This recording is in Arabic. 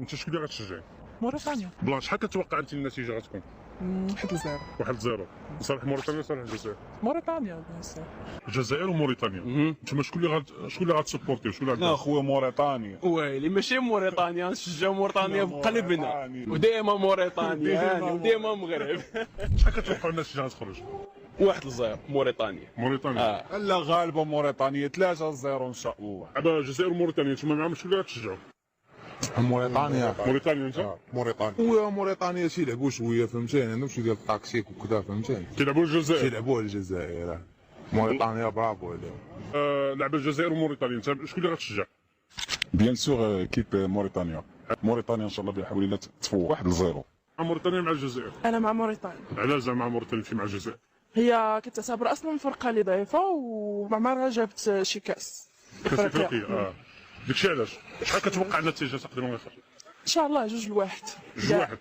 انت شكون اللي غتشجعي؟ موريتانيا. بلا شحال كتوقع انت النتيجه غتكون؟ 1-0. 1-0 لصالح موريتانيا وصالح الجزائر؟ موريتانيا بيان سور. الجزائر وموريتانيا. انتما شكون اللي غتسبورتيو؟ شكون اللي لا خويا موريتانيا. ويلي ماشي موريتانيا، نشجعو موريتانيا بقلبنا وديما موريتانيا وديما مغرب. شحال كتوقعوا النتيجه غتخرج؟ 1-0 موريتانيا. موريتانيا. لا غالبه موريتانيا 3-0 ان شاء الله. دابا الجزائر وموريتانيا انتما معاهم شكون اللي غتشجعوا؟ موريتانيا. موريتانيا انت؟ موريتانيا. خويا موريتانيا تيلعبوا شويه فهمتيني، عندهم شي ديال التكتيك وكذا فهمتيني. كيلعبوا الجزائر. تيلعبوا على الجزائر. موريتانيا برافو عليهم. لعب الجزائر وموريتانيا، انت شكون اللي غتشجع؟ بيان سور كيب موريتانيا. موريتانيا ان شاء الله بحول الله تفوق 1-0. مع موريتانيا مع الجزائر. انا مع موريتانيا. علاش زعما موريتانيا مع الجزائر؟ هي كتعتبر اصلا فرقه اللي ضعيفه وما عمرها جابت شي كاس كاس افريقيا. داكشي علاش. شحال كتوقع النتيجه تقريبا غتخرج؟ ان شاء الله 2-1. 2-1.